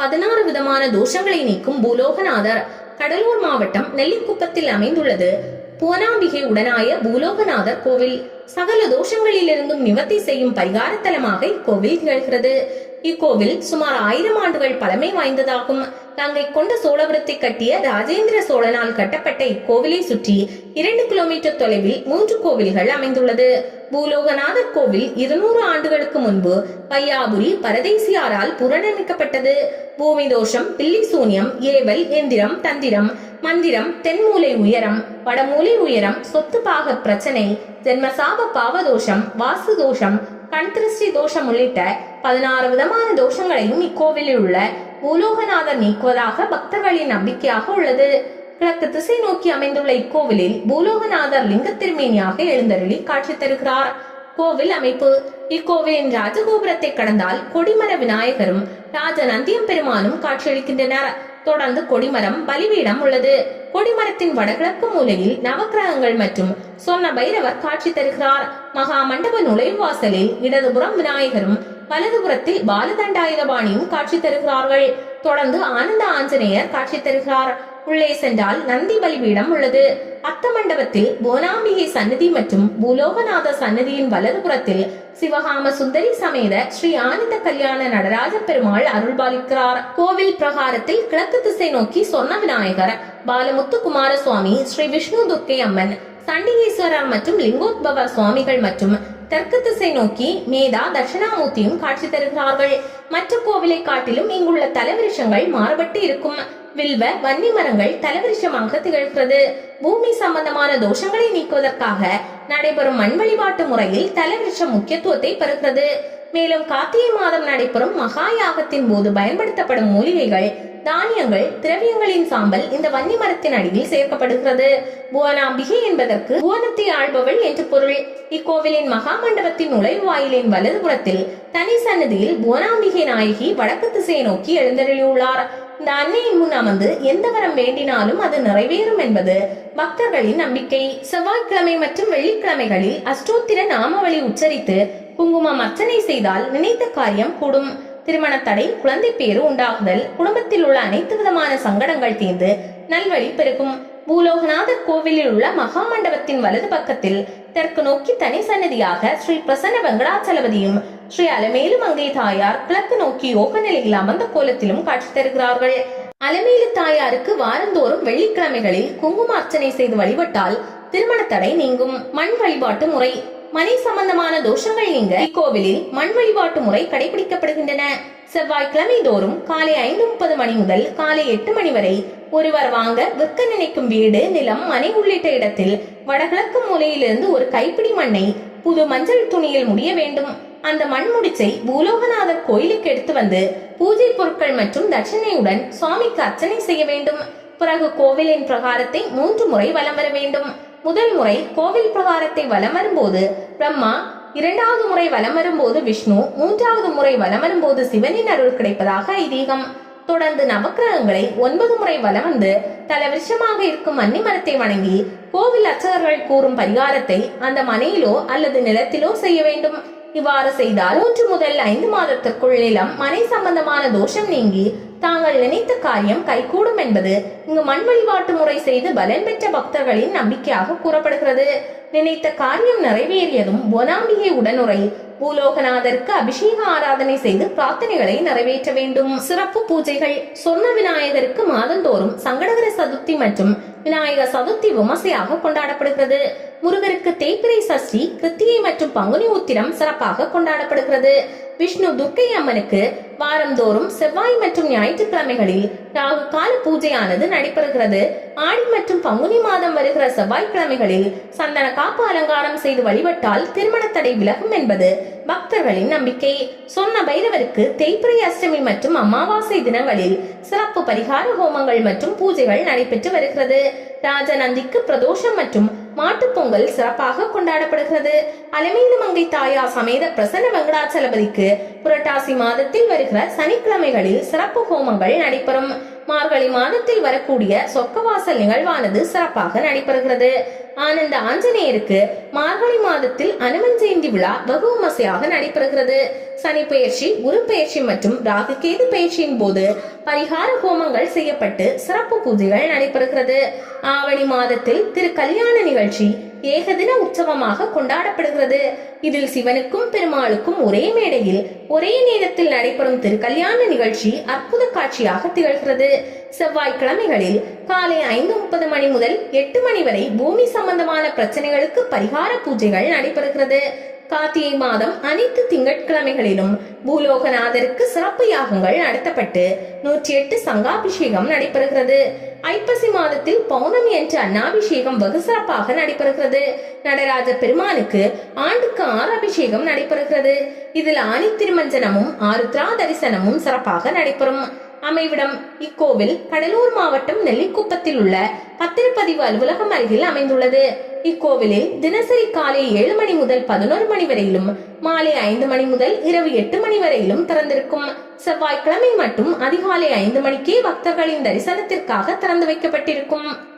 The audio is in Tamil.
16 விதமான தோஷங்களை நீக்கும் பூலோகநாதர். கடலூர் மாவட்டம் நெல்லிக்குப்பத்தில் அமைந்துள்ளது புவனாம்பிகை உடனாய பூலோகநாதர் கோவில். சகல தோஷங்களிலிருந்தும் நிவர்த்தி செய்யும் பரிகார தலமாக இக்கோவில் திகழ்கிறது. இக்கோவில் சுமார் 1000 ஆண்டுகள் பழமை வாய்ந்ததாகும். கங்கை கொண்ட சோழபுரத்தை கட்டிய ராஜேந்திர சோழனால் கட்டப்பட்ட இக்கோவிலை சுற்றி 2 கிலோமீட்டர் தொலைவில் 3 கோவில்கள் அமைந்துள்ளது. பூலோகநாதர் கோவில் 200 ஆண்டுகளுக்கு முன்பு பையாபுரி பரதேசியாரால் புனரமைக்கப்பட்டது. பூமி தோஷம், பில்லி சூன்யம், ஏவல், எந்திரம், தந்திரம், மந்திரம், தென்மூலை உயரம், வடமூலை உயரம், சொத்து பாக பிரச்சனை, ஜென்மசாப பாவதோஷம், வாசு தோஷம், கண் திருஷ்டி தோஷம் உள்ளிட்ட 16 விதமான தோஷங்களையும் இக்கோவிலில் உள்ள பூலோகநாதர் நீக்குவதாக பக்தர்களின் நம்பிக்கையாக உள்ளது. கிழக்கு திசை நோக்கி அமைந்துள்ள இக்கோவிலில் பூலோகநாதர் லிங்க திருமேனியாக எழுந்தருளி காட்சி தருகிறார். கோவில் அமைப்பு: இக்கோவிலின் ராஜகோபுரத்தை கடந்தால் கொடிமர விநாயகரும் ராஜ நந்தியம் பெருமானும் காட்சியளிக்கின்றனர். தொடர்ந்து கொடிமரம், பலிபீடம் உள்ளது. கொடிமரத்தின் வடகிழக்கு மூலையில் நவக்கிரகங்கள் மற்றும் சொன்ன பைரவர் காட்சி தருகிறார். மகா மண்டப நுழைவாசலில் இடதுபுறம் விநாயகரும் வலதுபுறத்தில் பாலதண்டாயுதபாணியும் காட்சி தருகிறார்கள். தொடர்ந்து ஆனந்த ஆஞ்சநேயர் காட்சி தருகிறார். உள்ளே சென்றால் நந்தி பலிபீடம் உள்ளது. அத்த மண்டபத்தில் புவனாம்பிகை சன்னதி மற்றும் பூலோகநாத சன்னதியின் வலதுபுறத்தில் சிவகாம சுந்தரி சமேத ஸ்ரீ ஆனந்த கல்யாண நடராஜ பெருமாள் அருள்பாலிக்கிறார். கோவில் பிரகாரத்தில் கிழக்கு திசை நோக்கி சொன்ன விநாயகர், பாலமுத்து குமாரசுவாமி, ஸ்ரீ விஷ்ணு துர்க்கை அம்மன், சண்டிகேஸ்வரர் மற்றும் லிங்கோத்பவர் சுவாமிகள் மற்றும் தெற்கு திசை நோக்கி மேதா தட்சிணாமூர்த்தியும் காட்சி தருகிறார்கள். மற்ற கோவிலை காட்டிலும் இங்குள்ள தலவிருஷங்கள் மாறுபட்டு இருக்கும். வில்வ, வன்னி மரங்கள் தலவிருஷமாக திகழ்கிறது. பூமி சம்பந்தமான தோஷங்களை நீக்குவதற்காக நடைபெறும் மண் வழிபாட்டு முறையில் தலவிருஷம் முக்கியத்துவத்தை பெறுகிறது. மேலும் கார்த்திகை மாதம் நடைபெறும் மகா யாகத்தின் போது பயன்படுத்தப்படும் மூலிகைகள், தானியங்கள், திரவியங்களின் சாம்பல் இந்த வன்னி மரத்தின் அடியில் சேர்க்கப்படுகிறது. புவனாம்பிகை என்பதற்கு புவனத்தை ஆள்பவள் என்று பொருள். இக்கோவிலின் மகா மண்டபத்தின் நுழைவாயிலின் வலதுபுறத்தில் தனி சன்னதியில் புவனாம்பிகை நாயகி வடக்கு திசையை நோக்கி எழுந்தருளியுள்ளார். இந்த அன்னையின் முன் அமர்ந்து எந்த வரம் வேண்டினாலும் அது நிறைவேறும் என்பது பக்தர்களின் நம்பிக்கை. செவ்வாய்க்கிழமை மற்றும் வெள்ளிக்கிழமைகளில் அஷ்டோத்திர நாமவழி உச்சரித்து குங்குமம் அர்ச்சனை செய்தால் நினைத்த காரியம் கூடும். திருமண தடை, குழந்தை பேறு உண்டாகுதல், குடும்பத்தில் உள்ள அனைத்து விதமான சங்கடங்கள் தீர்ந்து நல்வழி பெருகும். பூலோகநாதர் கோவிலில் உள்ள மகா மண்டபத்தின் வலது பக்கத்தில் தெற்கு நோக்கி தனி சன்னதியாக ஸ்ரீ பிரசன்ன வெங்கடாச்சலபதியும் ஸ்ரீ அலமேலு மங்கை தாயார் கிழக்கு நோக்கி யோக நிலையில் அமர்ந்த கோலத்திலும் காட்சி தருகிறார்கள். அலமேலு தாயாருக்கு வாரந்தோறும் வெள்ளிக்கிழமைகளில் குங்கும அர்ச்சனை செய்து வழிபட்டால் திருமண தடை நீங்கும். மண் வழிபாட்டு முறை: மனை சம்பந்தமான தோஷங்கள் நீங்க இக்கோவிலில் மண் வழிபாட்டு முறை கடைபிடிக்கப்படுகின்றன. செவ்வாய்க்கிழமை தோறும் காலை 5:30 மணி முதல் காலை 8 மணி வரை ஒருவர் வாங்க விற்க நினைக்கும் வீடு, நிலம், மனை உள்ளிட்ட இடத்தில் வடகிழக்கு மூலையிலிருந்து ஒரு கைப்பிடி மண்ணை புது மஞ்சள் துணியில் முடிய வேண்டும். அந்த மண் முடிச்சை பூலோகநாதர் கோயிலுக்கு எடுத்து வந்து பூஜை பொருட்கள் மற்றும் தட்சணையுடன் சுவாமிக்கு அர்ச்சனை செய்ய வேண்டும். பிறகு கோவிலின் பிரகாரத்தை 3 முறை வலம் வர வேண்டும். முதல் முறை கோவில் பிரகாரத்தை வலம் வரும்போது பிரம்மா, 2வது முறை வலம் வரும்போது விஷ்ணு, 3வது முறை வலம் வரும்போது சிவனின் அருள் கிடைப்பதாக ஐதீகம். தொடர்ந்து நவக்கிரகங்களை 9 முறை வலம் வந்து தலவிருஷமாக இருக்கும் அன்னி மரத்தை வணங்கி கோவில் அர்ச்சகர்கள் கூறும் பரிகாரத்தை அந்த மனையிலோ அல்லது நிலத்திலோ செய்ய வேண்டும். இவ்வாறு செய்தால் 3 முதல் 5 மாதத்திற்குள் நிலம், மனை சம்பந்தமான தோஷம் நீங்கி தாங்கள் நினைத்த காரியம் கைகூடும் என்பது இங்கு மண் வழிபாட்டு முறை செய்து பலன் பெற்ற பக்தர்களின் நம்பிக்கையாக கூறப்படுகிறது. நினைத்த காரியம் நிறைவேறியதும் புவனாம்பிகை உடனுரை பூலோகநாதருக்கு அபிஷேக ஆராதனை செய்து பிரார்த்தனைகளை நிறைவேற்ற வேண்டும். சிறப்பு பூஜைகள்: சொர்ண விநாயகருக்கு மாதந்தோறும் சங்கடகர சதுர்த்தி மற்றும் விநாயகர் சதுர்த்தி விமர்சையாக கொண்டாடப்படுகிறது. முருகருக்கு தேய்பிறை சஷ்டி, கிருத்திகை மற்றும் பங்குனி உத்திரம் சிறப்பாக கொண்டாடப்படுகிறது. விஷ்ணு துர்க்கை அம்மனுக்கு வாரந்தோறும் செவ்வாய் மற்றும் ஞாயிற்றுக்கிழமைகளில் ராகு கால பூஜையானது நடைபெறுகிறது. ஆடி மற்றும் பங்குனி மாதம் வருகிற செவ்வாய்க்கிழமைகளில் சந்தன காப்பு அலங்காரம் செய்து வழிபட்டால் திருமண தடை விலகும் என்பது பக்தர்களின் நம்பிக்கை. சொன்ன பைரவருக்கு தேய்பிறை அஷ்டமி மற்றும் அமாவாசை தினங்களில் சிறப்பு பரிகார ஹோமங்கள் மற்றும் பூஜைகள் நடைபெற்று வருகிறது. ராஜநந்திக்கு பிரதோஷம் மற்றும் மாட்டுப் பொங்கல் சிறப்பாக கொண்டாடப்படுகிறது. அலமேலு மங்கை தாயார் சமேத பிரசன்ன வெங்கடாச்சலபதிக்கு புரட்டாசி மாதத்தில் வருகிற சனிக்கிழமைகளில் சிறப்பு ஹோமங்கள் நடைபெறும். மார்கழி மாதத்தில் வரக்கூடிய சொர்க்கவாசல் நிகழ்வானது சிறப்பாக நடைபெறுகிறது. ஆனந்த ஆஞ்சநேயருக்கு மார்கழி மாதத்தில் அனுமன் ஜெயந்தி விழா வெகு விமர்சையாக நடைபெறுகிறது. சனி பெயர்ச்சி, குரு பெயர்ச்சி மற்றும் ராகு கேது பெயர்ச்சியின் போது பரிகார ஹோமங்கள் செய்யப்பட்டு சிறப்பு பூஜைகள் நடைபெறுகிறது. ஆவணி மாதத்தில் திருக்கல்யாண நிகழ்ச்சி ஏகதின உற்சவமாக கொண்டாடப்படுகிறது. இதில் சிவனுக்கும் பெருமாளுக்கும் ஒரே மேடையில் ஒரே நேரத்தில் நடைபெறும் திருக்கல்யாண நிகழ்ச்சி அற்புத காட்சியாக திகழ்கிறது. செவ்வாய்க்கிழமைகளில் காலை 5:30 மணி முதல் 8 மணி வரை பூமி சம்பந்தமான பிரச்சனைகளுக்கு பரிகார பூஜைகள் நடைபெறுகிறது. கார்த்திகை மாதம் அனைத்து திங்கட்கிழமைகளிலும் பூலோகநாதருக்கு சிறப்பு யாகங்கள் நடத்தப்பட்டு 108 சங்காபிஷேகம் நடைபெறுகிறது. ஐப்பசி மாதத்தில் பௌர்ணமி என்ற அன்னாபிஷேகம் வெகு சிறப்பாக நடைபெறுகிறது. நடராஜ பெருமானுக்கு ஆண்டுக்கு 6 அபிஷேகம் நடைபெறுகிறது. இதில் ஆனி திருமஞ்சனமும் ஆருத்ரா தரிசனமும் சிறப்பாக நடைபெறும். அமைவிடம் இக்கோவில் கடலூர் மாவட்டம் நெல்லிக்குப்பத்தில் உள்ள பத்திரப்பதிவு அலுவலகம் அருகில் அமைந்துள்ளது. இக்கோவிலில் தினசரி காலை 7 மணி முதல் 11 மணி வரையிலும் மாலை 5 மணி முதல் இரவு 8 மணி வரையிலும் திறந்திருக்கும். செவ்வாய்க்கிழமை மட்டும் அதிகாலை 5 மணிக்கே பக்தர்களின் தரிசனத்திற்காக திறந்து வைக்கப்பட்டிருக்கும்.